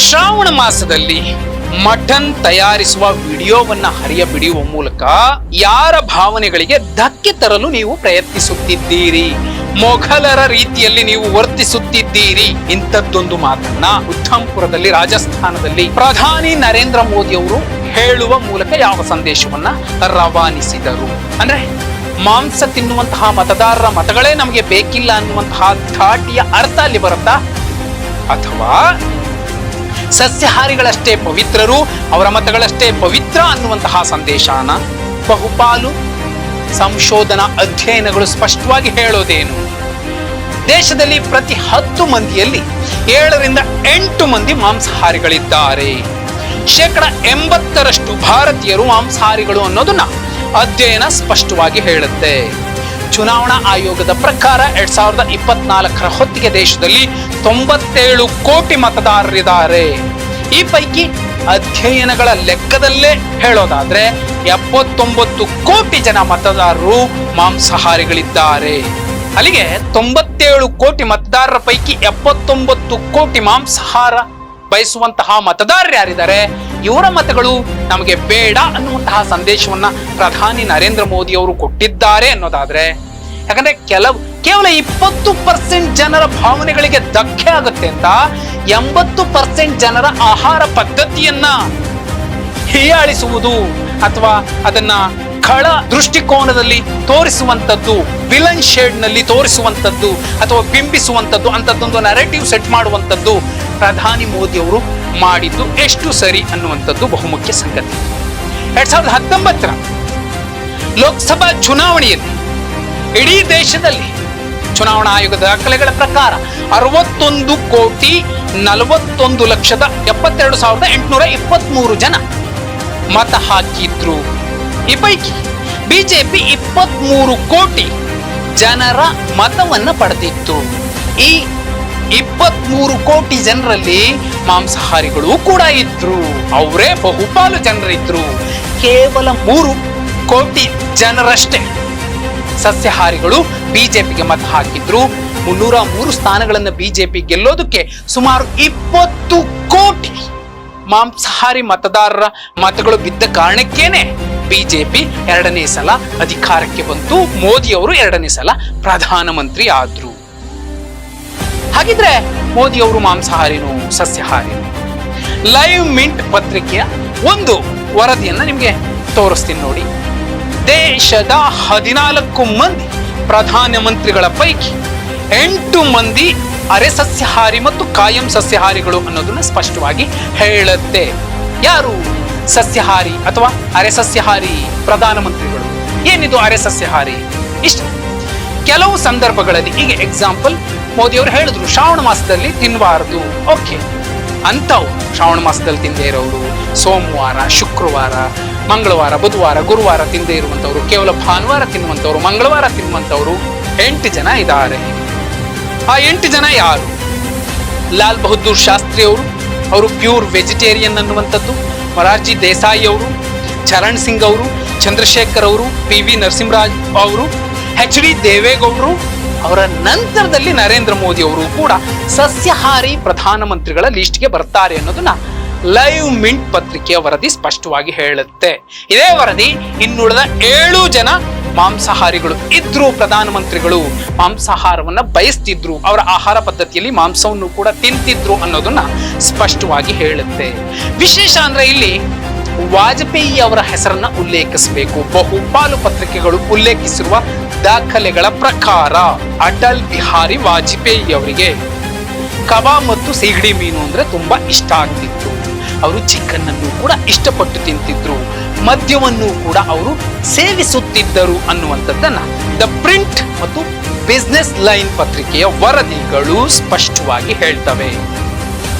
ಶ್ರಾವಣ ಮಾಸದಲ್ಲಿ ಮಟನ್ ತಯಾರಿಸುವ ವಿಡಿಯೋವನ್ನ ಹರಿಯಬಿಡಿಯುವ ಮೂಲಕ ಯಾರ ಭಾವನೆಗಳಿಗೆ ಧಕ್ಕೆ ತರಲು ನೀವು ಪ್ರಯತ್ನಿಸುತ್ತಿದ್ದೀರಿ, ಮೊಘಲರ ರೀತಿಯಲ್ಲಿ ನೀವು ವರ್ತಿಸುತ್ತಿದ್ದೀರಿ. ಇಂಥದ್ದೊಂದು ಮಾತನ್ನ ಉಧಂಪುರದಲ್ಲಿ, ರಾಜಸ್ಥಾನದಲ್ಲಿ ಪ್ರಧಾನಿ ನರೇಂದ್ರ ಮೋದಿ ಅವರು ಹೇಳುವ ಮೂಲಕ ಯಾವ ಸಂದೇಶವನ್ನ ರವಾನಿಸಿದರು ಅಂದ್ರೆ, ಮಾಂಸ ತಿನ್ನುವಂತಹ ಮತದಾರರ ಮತಗಳೇ ನಮಗೆ ಬೇಕಿಲ್ಲ ಅನ್ನುವಂತಹ ಧಾಟಿಯ ಅರ್ಥ ಅಲ್ಲಿ ಬರುತ್ತಾ, ಅಥವಾ ಸಸ್ಯಾಹಾರಿಗಳಷ್ಟೇ ಪವಿತ್ರರು, ಅವರ ಮತಗಳಷ್ಟೇ ಪವಿತ್ರ ಅನ್ನುವಂತಹ ಸಂದೇಶನ ಬಹುಪಾಲು ಸಂಶೋಧನಾ ಅಧ್ಯಯನಗಳು ಸ್ಪಷ್ಟವಾಗಿ ಹೇಳೋದೇನು? ದೇಶದಲ್ಲಿ ಪ್ರತಿ 10 ಮಂದಿಯಲ್ಲಿ 7ರಿಂದ 8 ಮಂದಿ ಮಾಂಸಾಹಾರಿಗಳಿದ್ದಾರೆ. 80% ಭಾರತೀಯರು ಮಾಂಸಾಹಾರಿಗಳು ಅನ್ನೋದನ್ನ ಅಧ್ಯಯನ ಸ್ಪಷ್ಟವಾಗಿ ಹೇಳುತ್ತೆ. ಚುನಾವಣಾ ಆಯೋಗದ ಪ್ರಕಾರ 2024ರ ಹೊತ್ತಿಗೆ ದೇಶದಲ್ಲಿ 97 ಕೋಟಿ ಮತದಾರರಿದ್ದಾರೆ. ಈ ಪೈಕಿ ಅಧ್ಯಯನಗಳ ಲೆಕ್ಕದಲ್ಲೇ ಹೇಳೋದಾದ್ರೆ 79 ಕೋಟಿ ಜನ ಮತದಾರರು ಮಾಂಸಾಹಾರಿಗಳಿದ್ದಾರೆ. ಅಲ್ಲಿಗೆ 97 ಕೋಟಿ ಮತದಾರರ ಪೈಕಿ 79 ಕೋಟಿ ಮಾಂಸಾಹಾರ ಬಯಸುವಂತಹ ಮತದಾರರು ಯಾರಿದ್ದಾರೆ, ಇವರ ಮತಗಳು ನಮಗೆ ಬೇಡ ಅನ್ನುವಂತಹ ಸಂದೇಶವನ್ನ ಪ್ರಧಾನಿ ನರೇಂದ್ರ ಮೋದಿ ಅವರು ಕೊಟ್ಟಿದ್ದಾರೆ ಅನ್ನೋದಾದ್ರೆ, ಯಾಕಂದ್ರೆ ಕೇವಲ 20% ಜನರ ಭಾವನೆಗಳಿಗೆ ಧಕ್ಕೆ ಆಗುತ್ತೆ ಅಂತ 80% ಜನರ ಆಹಾರ ಪದ್ಧತಿಯನ್ನ ಹೀಯಾಳಿಸುವುದು ಅಥವಾ ಅದನ್ನ ಖಳ ದೃಷ್ಟಿಕೋನದಲ್ಲಿ ತೋರಿಸುವಂಥದ್ದು, ವಿಲನ್ ಶೇಡ್ ನಲ್ಲಿ ತೋರಿಸುವಂಥದ್ದು ಅಥವಾ ಬಿಂಬಿಸುವಂಥದ್ದು, ಅಂತದ್ದೊಂದು ನರೇಟಿವ್ ಸೆಟ್ ಮಾಡುವಂಥದ್ದು ಪ್ರಧಾನಿ ಮೋದಿ ಅವರು ಮಾಡಿದ್ದು ಎಷ್ಟು ಸರಿ ಅನ್ನುವಂಥದ್ದು ಬಹುಮುಖ್ಯ ಸಂಗತಿ. 2019ರ ಲೋಕಸಭಾ ಚುನಾವಣೆಯಲ್ಲಿ ಇಡೀ ದೇಶದಲ್ಲಿ ಚುನಾವಣಾ ಆಯೋಗದ ದಾಖಲೆಗಳ ಪ್ರಕಾರ 61,41,72,823 ಜನ ಮತ ಹಾಕಿದ್ರು. ಈ ಪೈಕಿ ಬಿಜೆಪಿ 23 ಕೋಟಿ ಜನರ ಮತವನ್ನ ಪಡೆದಿತ್ತು. ಈ 23 ಕೋಟಿ ಜನರಲ್ಲಿ ಮಾಂಸಾಹಾರಿಗಳು ಕೂಡ ಇದ್ರು, ಅವರೇ ಬಹುಪಾಲು ಜನರಿದ್ರು. ಕೇವಲ 3 ಕೋಟಿ ಜನರಷ್ಟೇ ಸಸ್ಯಾಹಾರಿಗಳು ಬಿಜೆಪಿಗೆ ಮತ ಹಾಕಿದ್ರು. 303 ಸ್ಥಾನಗಳನ್ನು ಬಿಜೆಪಿ ಗೆಲ್ಲೋದಕ್ಕೆ ಸುಮಾರು 20 ಕೋಟಿ ಮಾಂಸಾಹಾರಿ ಮತದಾರರ ಮತಗಳು ಬಿದ್ದ ಕಾರಣಕ್ಕೇನೆ ಬಿಜೆಪಿ 2ನೇ ಸಲ ಅಧಿಕಾರಕ್ಕೆ ಬಂತು. ಮೋದಿ ಅವರು 2ನೇ ಸಲ ಪ್ರಧಾನಮಂತ್ರಿ ಆದ್ರು. ಹಾಗಿದ್ರೆ ಮೋದಿ ಅವರು ಮಾಂಸಾಹಾರಿನೋ ಸಸ್ಯಾಹಾರಿನೋ? ಲೈವ್ ಮಿಂಟ್ ಪತ್ರಿಕೆಯ ಒಂದು ವರದಿಯನ್ನ ನಿಮ್ಗೆ ತೋರಿಸ್ತೀನಿ ನೋಡಿ. ದೇಶದ 14 ಮಂದಿ ಪ್ರಧಾನಮಂತ್ರಿಗಳ ಪೈಕಿ 8 ಮಂದಿ ಅರೆ ಸಸ್ಯಾಹಾರಿ ಮತ್ತು ಕಾಯಂ ಸಸ್ಯಾಹಾರಿಗಳು ಅನ್ನೋದನ್ನ ಸ್ಪಷ್ಟವಾಗಿ ಹೇಳುತ್ತೆ. ಯಾರು ಸಸ್ಯಾಹಾರಿ ಅಥವಾ ಅರೆ ಸಸ್ಯಾಹಾರಿ ಪ್ರಧಾನಮಂತ್ರಿಗಳು? ಏನಿದು ಅರೆ ಸಸ್ಯಾಹಾರಿ? ಇಷ್ಟು ಕೆಲವು ಸಂದರ್ಭಗಳಲ್ಲಿ, ಈಗ ಎಕ್ಸಾಂಪಲ್, ಮೋದಿ ಅವರು ಹೇಳಿದ್ರು ಶ್ರಾವಣ ಮಾಸದಲ್ಲಿ ತಿನ್ನಬಾರದು. ಓಕೆ, ಅಂಥವು ಶ್ರಾವಣ ಮಾಸದಲ್ಲಿ ತಿಂದೇ ಇರೋರು, ಸೋಮವಾರ, ಶುಕ್ರವಾರ, ಮಂಗಳವಾರ, ಬುಧವಾರ, ಗುರುವಾರ ತಿಂದೇ ಇರುವಂಥವ್ರು, ಕೇವಲ ಭಾನುವಾರ ತಿನ್ನುವಂಥವ್ರು, ಮಂಗಳವಾರ ತಿನ್ನುವಂಥವ್ರು 8 ಜನ ಇದ್ದಾರೆ. ಆ 8 ಜನ ಯಾರು? ಲಾಲ್ ಬಹದ್ದೂರ್ ಶಾಸ್ತ್ರಿ ಅವರು ಪ್ಯೂರ್ ವೆಜಿಟೇರಿಯನ್ ಅನ್ನುವಂಥದ್ದು. ಮೊರಾರ್ಜಿ ದೇಸಾಯಿ ಅವರು, ಚರಣ್ ಸಿಂಗ್ ಅವರು, ಚಂದ್ರಶೇಖರ್ ಅವರು, PV ನರಸಿಂಹರಾಜ್ ಅವರು, HD ದೇವೇಗೌಡರು, ಅವರ ನಂತರದಲ್ಲಿ ನರೇಂದ್ರ ಮೋದಿ ಅವರು ಕೂಡ ಸಸ್ಯಾಹಾರಿ ಪ್ರಧಾನಮಂತ್ರಿಗಳ ಲಿಸ್ಟ್ಗೆ ಬರ್ತಾರೆ ಅನ್ನೋದನ್ನ ಲೈವ್ ಮಿಂಟ್ ಪತ್ರಿಕೆಯ ವರದಿ ಸ್ಪಷ್ಟವಾಗಿ ಹೇಳುತ್ತೆ. ಇದೇ ವರದಿ ಇನ್ನುಳಿದ 7 ಜನ ಮಾಂಸಾಹಾರಿಗಳು ಇದ್ರು, ಪ್ರಧಾನಮಂತ್ರಿಗಳು ಮಾಂಸಾಹಾರವನ್ನ ಬಯಸ್ತಿದ್ರು, ಅವರ ಆಹಾರ ಪದ್ಧತಿಯಲ್ಲಿ ಮಾಂಸವನ್ನು ಕೂಡ ತಿಂತಿದ್ರು ಅನ್ನೋದನ್ನ ಸ್ಪಷ್ಟವಾಗಿ ಹೇಳುತ್ತೆ. ವಿಶೇಷ ಅಂದ್ರೆ ಇಲ್ಲಿ ವಾಜಪೇಯಿ ಅವರ ಹೆಸರನ್ನ ಉಲ್ಲೇಖಿಸಬೇಕು. ಬಹುಪಾಲು ಪತ್ರಿಕೆಗಳು ಉಲ್ಲೇಖಿಸಿರುವ ದಾಖಲೆಗಳ ಪ್ರಕಾರ ಅಟಲ್ ಬಿಹಾರಿ ವಾಜಪೇಯಿ ಅವರಿಗೆ ಕಬಾಬ್ ಮತ್ತು ಸಿಗಡಿ ಮೀನು ಅಂದ್ರೆ ತುಂಬಾ ಇಷ್ಟ ಆಗ್ತಿತ್ತು. ಅವರು ಚಿಕನ್ ಅನ್ನು ಕೂಡ ಇಷ್ಟಪಟ್ಟು ತಿಂತಿದ್ರು, ಮದ್ಯವನ್ನು ಕೂಡ ಅವರು ಸೇವಿಸುತ್ತಿದ್ದರು ಅನ್ನುವಂಥದ್ದನ್ನ ದ ಪ್ರಿಂಟ್ ಮತ್ತು ಬಿಸಿನೆಸ್ ಲೈನ್ ಪತ್ರಿಕೆಯ ವರದಿಗಳು ಸ್ಪಷ್ಟವಾಗಿ ಹೇಳ್ತವೆ.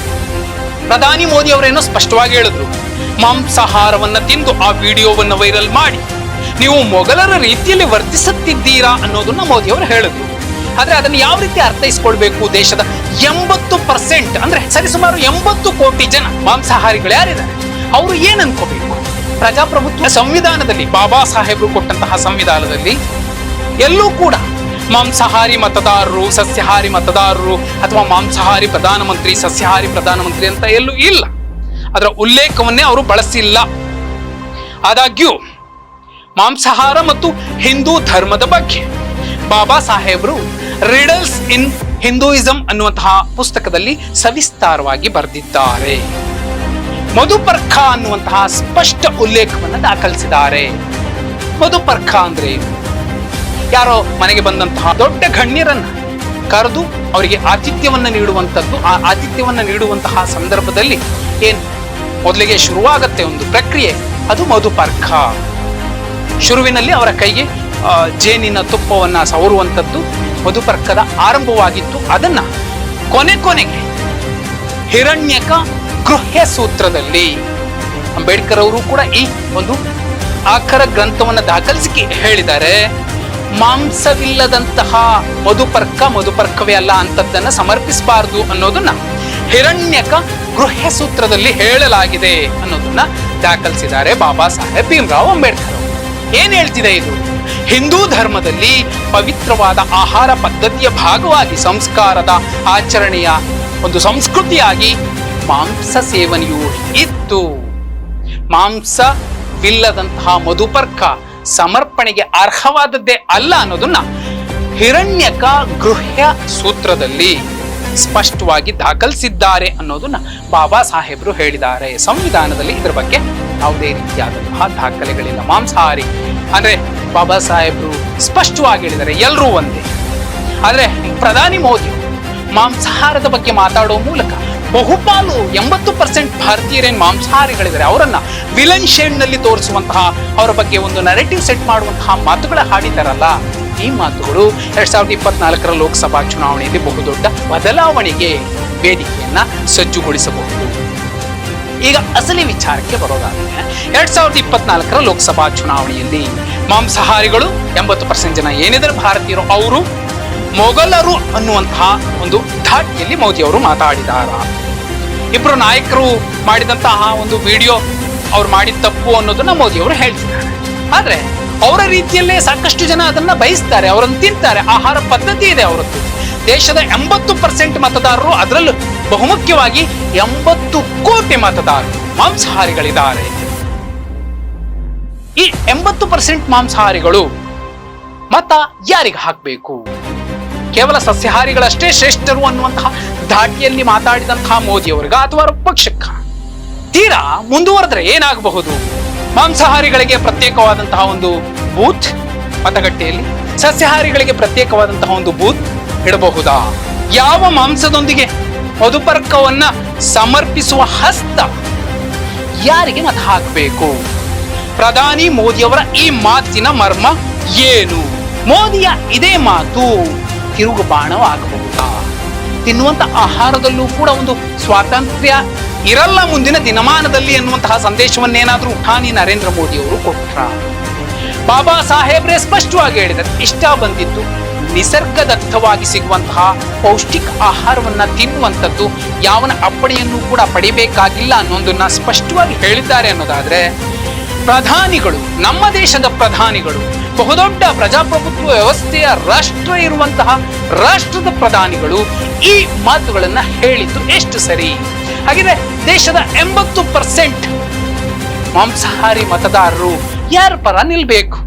ಪ್ರಧಾನಿ ಮೋದಿ ಅವರೇನೋ ಸ್ಪಷ್ಟವಾಗಿ ಹೇಳಿದ್ರು, ಮಾಂಸಾಹಾರವನ್ನ ತಿಂದು ಆ ವಿಡಿಯೋವನ್ನ ವೈರಲ್ ಮಾಡಿ ನೀವು ಮೊಘಲರ ರೀತಿಯಲ್ಲಿ ವರ್ತಿಸುತ್ತಿದ್ದೀರಾ ಅನ್ನೋದನ್ನ ಮೋದಿ ಅವರು ಹೇಳಿದ್ರು. ಆದ್ರೆ ಅದನ್ನು ಯಾವ ರೀತಿ ಅರ್ಥೈಸ್ಕೊಳ್ಬೇಕು? ದೇಶದ 80% ಅಂದ್ರೆ ಸರಿಸುಮಾರು 80 ಕೋಟಿ ಜನ ಮಾಂಸಾಹಾರಿಗಳು ಯಾರಿದ್ದಾರೆ, ಅವರು ಏನ್ ಅನ್ಕೋಬೇಕು? ಪ್ರಜಾಪ್ರಭುತ್ವ ಸಂವಿಧಾನದಲ್ಲಿ, ಬಾಬಾ ಸಾಹೇಬರು ಕೊಟ್ಟಂತಹ ಸಂವಿಧಾನದಲ್ಲಿ ಎಲ್ಲೂ ಕೂಡ ಮಾಂಸಾಹಾರಿ ಮತದಾರರು, ಸಸ್ಯಾಹಾರಿ ಮತದಾರರು, ಅಥವಾ ಮಾಂಸಾಹಾರಿ ಪ್ರಧಾನಮಂತ್ರಿ, ಸಸ್ಯಾಹಾರಿ ಪ್ರಧಾನಮಂತ್ರಿ ಅಂತ ಎಲ್ಲೂ ಇಲ್ಲ. ಅದರ ಉಲ್ಲೇಖವನ್ನೇ ಅವರು ಬಳಸಿಲ್ಲ. ಆದಾಗ್ಯೂ ಮಾಂಸಾಹಾರ ಮತ್ತು ಹಿಂದೂ ಧರ್ಮದ ಬಗ್ಗೆ ಬಾಬಾ ಸಾಹೇಬರು ರಿಡಲ್ಸ್ ಇನ್ ಹಿಂದೂಯಿಸಂ ಅನ್ನುವಂತಹ ಪುಸ್ತಕದಲ್ಲಿ ಸವಿಸ್ತಾರವಾಗಿ ಬರೆದಿದ್ದಾರೆ. ಮಧುಪರ್ಕ ಅನ್ನುವಂತಹ ಸ್ಪಷ್ಟ ಉಲ್ಲೇಖವನ್ನು ದಾಖಲಿಸಿದ್ದಾರೆ. ಮಧುಪರ್ಕ ಅಂದ್ರೆ ಯಾರೋ ಮನೆಗೆ ಬಂದಂತಹ ದೊಡ್ಡ ಗಣ್ಯರನ್ನ ಕರೆದು ಅವರಿಗೆ ಆತಿಥ್ಯವನ್ನ ನೀಡುವಂಥದ್ದು. ಆ ಆತಿಥ್ಯವನ್ನ ನೀಡುವಂತಹ ಸಂದರ್ಭದಲ್ಲಿ ಏನು ಮೊದಲಿಗೆ ಶುರುವಾಗತ್ತೆ ಒಂದು ಪ್ರಕ್ರಿಯೆ, ಅದು ಮಧುಪರ್ಕ. ಶುರುವಿನಲ್ಲಿ ಅವರ ಕೈಗೆ ಜೇನಿನ ತುಪ್ಪವನ್ನ ಸವರುವಂಥದ್ದು ಮಧುಪರ್ಕದ ಆರಂಭವಾಗಿತ್ತು. ಅದನ್ನ ಕೊನೆಗೆ ಹಿರಣ್ಯಕ ಗೃಹ್ಯ ಸೂತ್ರದಲ್ಲಿ ಅಂಬೇಡ್ಕರ್ ಅವರು ಕೂಡ ಈ ಒಂದು ಆಖರ ಗ್ರಂಥವನ್ನು ದಾಖಲಿಸಿ ಹೇಳಿದ್ದಾರೆ. ಮಾಂಸವಿಲ್ಲದಂತಹ ಮಧುಪರ್ಕವೇ ಅಲ್ಲ, ಅಂತದ್ದನ್ನ ಸಮರ್ಪಿಸಬಾರದು ಅನ್ನೋದನ್ನ ಹಿರಣ್ಯಕ ಗೃಹ್ಯ ಸೂತ್ರದಲ್ಲಿ ಹೇಳಲಾಗಿದೆ ಅನ್ನೋದನ್ನ ದಾಖಲಿಸಿದ್ದಾರೆ ಬಾಬಾ ಸಾಹೇಬ್ ಭೀಮ್ರಾವ್ ಅಂಬೇಡ್ಕರ್. ಏನ್ ಹೇಳ್ತಿದೆ ಇದು? ಹಿಂದೂ ಧರ್ಮದಲ್ಲಿ ಪವಿತ್ರವಾದ ಆಹಾರ ಪದ್ಧತಿಯ ಭಾಗವಾಗಿ, ಸಂಸ್ಕಾರದ ಆಚರಣೆಯ ಒಂದು ಸಂಸ್ಕೃತಿಯಾಗಿ ಮಾಂಸ ಸೇವನೆಯು ಇತ್ತು. ಮಾಂಸವಿಲ್ಲದಂತಹ ಮಧುಪರ್ಕ ಸಮರ್ಪಣೆಗೆ ಅರ್ಹವಾದದ್ದೇ ಅಲ್ಲ ಅನ್ನೋದನ್ನ ಹಿರಣ್ಯಕ ಗೃಹ್ಯ ಸೂತ್ರದಲ್ಲಿ ಸ್ಪಷ್ಟವಾಗಿ ದಾಖಲಿಸಿದ್ದಾರೆ ಅನ್ನೋದನ್ನ ಬಾಬಾ ಸಾಹೇಬರು ಹೇಳಿದ್ದಾರೆ. ಸಂವಿಧಾನದಲ್ಲಿ ಇದರ ಬಗ್ಗೆ ಯಾವುದೇ ರೀತಿಯಾದಂತಹ ದಾಖಲೆಗಳಿಲ್ಲ. ಮಾಂಸಾಹಾರಿ ಅಂದ್ರೆ ಬಾಬಾ ಸಾಹೇಬರು ಸ್ಪಷ್ಟವಾಗಿ ಹೇಳಿದ್ದಾರೆ ಎಲ್ಲರೂ ಒಂದೇ. ಆದ್ರೆ ಪ್ರಧಾನಿ ಮೋದಿ ಮಾಂಸಾಹಾರದ ಬಗ್ಗೆ ಮಾತಾಡೋ ಮೂಲಕ ಬಹುಪಾಲು 80% ಭಾರತೀಯರೇನು ಮಾಂಸಾಹಾರಿಗಳಿದ್ದಾರೆ ಅವರನ್ನ ವಿಲನ್ ಶೇಡ್ ನಲ್ಲಿ ತೋರಿಸುವಂತಹ, ಅವರ ಬಗ್ಗೆ ಒಂದು ನರೇಟಿವ್ ಸೆಟ್ ಮಾಡುವಂತಹ ಮಾತುಗಳ ಹಾಡಿದ್ದಾರಲ್ಲ, ಈ ಮಾತುಗಳು 2024 ಲೋಕಸಭಾ ಚುನಾವಣೆಯಲ್ಲಿ ಬಹುದೊಡ್ಡ ಬದಲಾವಣೆಗೆ ವೇದಿಕೆಯನ್ನ ಸಜ್ಜುಗೊಳಿಸಬಹುದು. ಈಗ ಅಸಲಿ ವಿಚಾರಕ್ಕೆ ಬರೋದಾದ್ರೆ 2024 ಲೋಕಸಭಾ ಚುನಾವಣೆಯಲ್ಲಿ ಮಾಂಸಾಹಾರಿಗಳು 80% ಜನ ಏನಿದ್ದಾರೆ ಭಾರತೀಯರು, ಅವರು ಮೊಘಲರು ಅನ್ನುವಂತಹ ಒಂದು ಧಾಟಿಯಲ್ಲಿ ಮೋದಿ ಅವರು ಮಾತಾಡಿದಾರ. ಇಬ್ರು ನಾಯಕರು ಮಾಡಿದಂತಹ ಒಂದು ವಿಡಿಯೋ ಅವ್ರು ಮಾಡಿದ ತಪ್ಪು ಅನ್ನೋದನ್ನ ಮೋದಿ ಅವರು ಹೇಳ್ತಿದ್ದಾರೆ. ಆದ್ರೆ ಅವರ ರೀತಿಯಲ್ಲೇ ಸಾಕಷ್ಟು ಜನ ಅದನ್ನ ಬಯಸ್ತಾರೆ, ಅವರನ್ನು ತಿಂತಾರೆ. ಆಹಾರ ಪದ್ಧತಿ ಇದೆ ಅವರದ್ದು. ದೇಶದ 80% ಮತದಾರರು, ಅದರಲ್ಲೂ ಬಹುಮುಖ್ಯವಾಗಿ 80 ಕೋಟಿ ಮತದಾರರು ಮಾಂಸಾಹಾರಿಗಳಿದ್ದಾರೆ. ಈ 80% ಮಾಂಸಾಹಾರಿಗಳು ಮತ ಯಾರಿಗೆ ಹಾಕಬೇಕು? ಕೇವಲ ಸಸ್ಯಾಹಾರಿಗಳಷ್ಟೇ ಶ್ರೇಷ್ಠರು ಅನ್ನುವಂತಹ ಧಾಟಿಯಲ್ಲಿ ಮಾತಾಡಿದಂತಹ ಮೋದಿ ಅವರಿಗ ಅಥವಾ ಅವರ ಪಕ್ಷಕ್ಕ? ತೀರಾ ಮುಂದುವರೆದ್ರೆ ಏನಾಗಬಹುದು? ಮಾಂಸಾಹಾರಿಗಳಿಗೆ ಪ್ರತ್ಯೇಕವಾದಂತಹ ಒಂದು ಬೂತ್ ಮತಗಟ್ಟೆಯಲ್ಲಿ, ಸಸ್ಯಾಹಾರಿಗಳಿಗೆ ಪ್ರತ್ಯೇಕವಾದಂತಹ ಒಂದು ಬೂತ್ ಇಡಬಹುದಾ? ಯಾವ ಮಾಂಸದೊಂದಿಗೆ ಮಧುಪರ್ಕವನ್ನ ಸಮರ್ಪಿಸುವ ಹಸ್ತ ಯಾರಿಗೆ ಮತ ಹಾಕಬೇಕು? ಪ್ರಧಾನಿ ಮೋದಿಯವರ ಈ ಮಾತಿನ ಮರ್ಮ ಏನು? ಮೋದಿಯ ಇದೇ ಮಾತು ತಿರುಗು ಬಾಣವಾಗಬಹುದಾ? ತಿನ್ನುವಂತ ಆಹಾರದಲ್ಲೂ ಕೂಡ ಒಂದು ಸ್ವಾತಂತ್ರ್ಯ ಇರಲ್ಲ ಮುಂದಿನ ದಿನಮಾನದಲ್ಲಿ ಎನ್ನುವಂತಹ ಸಂದೇಶವನ್ನೇನಾದ್ರೂ ಪ್ರಧಾನಿ ನರೇಂದ್ರ ಮೋದಿ ಅವರು ಕೊಟ್ರ? ಬಾಬಾ ಸಾಹೇಬ್ರೆ ಸ್ಪಷ್ಟವಾಗಿ ಹೇಳಿದ್ದಾರೆ, ಇಷ್ಟ ಬಂದಿದ್ದು ನಿಸರ್ಗದತ್ತವಾಗಿ ಸಿಗುವಂತಹ ಪೌಷ್ಟಿಕ ಆಹಾರವನ್ನ ತಿನ್ನುವಂಥದ್ದು, ಯಾವನ ಅಪ್ಪಣೆಯನ್ನು ಕೂಡ ಪಡಿಬೇಕಾಗಿಲ್ಲ ಅನ್ನೋದನ್ನ ಸ್ಪಷ್ಟವಾಗಿ ಹೇಳಿದ್ದಾರೆ. ಅನ್ನೋದಾದ್ರೆ ಪ್ರಧಾನಿಗಳು, ನಮ್ಮ ದೇಶದ ಪ್ರಧಾನಿಗಳು, ಬಹುದೊಡ್ಡ ಪ್ರಜಾಪ್ರಭುತ್ವ ವ್ಯವಸ್ಥೆಯ ರಾಷ್ಟ್ರ ಇರುವಂತಹ ರಾಷ್ಟ್ರದ ಪ್ರಧಾನಿಗಳು ಈ ಮಾತುಗಳನ್ನ ಹೇಳಿದ್ದು ಎಷ್ಟು ಸರಿ? ಹಾಗಿದ್ರೆ ದೇಶದ 80% ಮಾಂಸಾಹಾರಿ ಮತದಾರರು ಯಾರ ಪರ ನಿಲ್ಬೇಕು?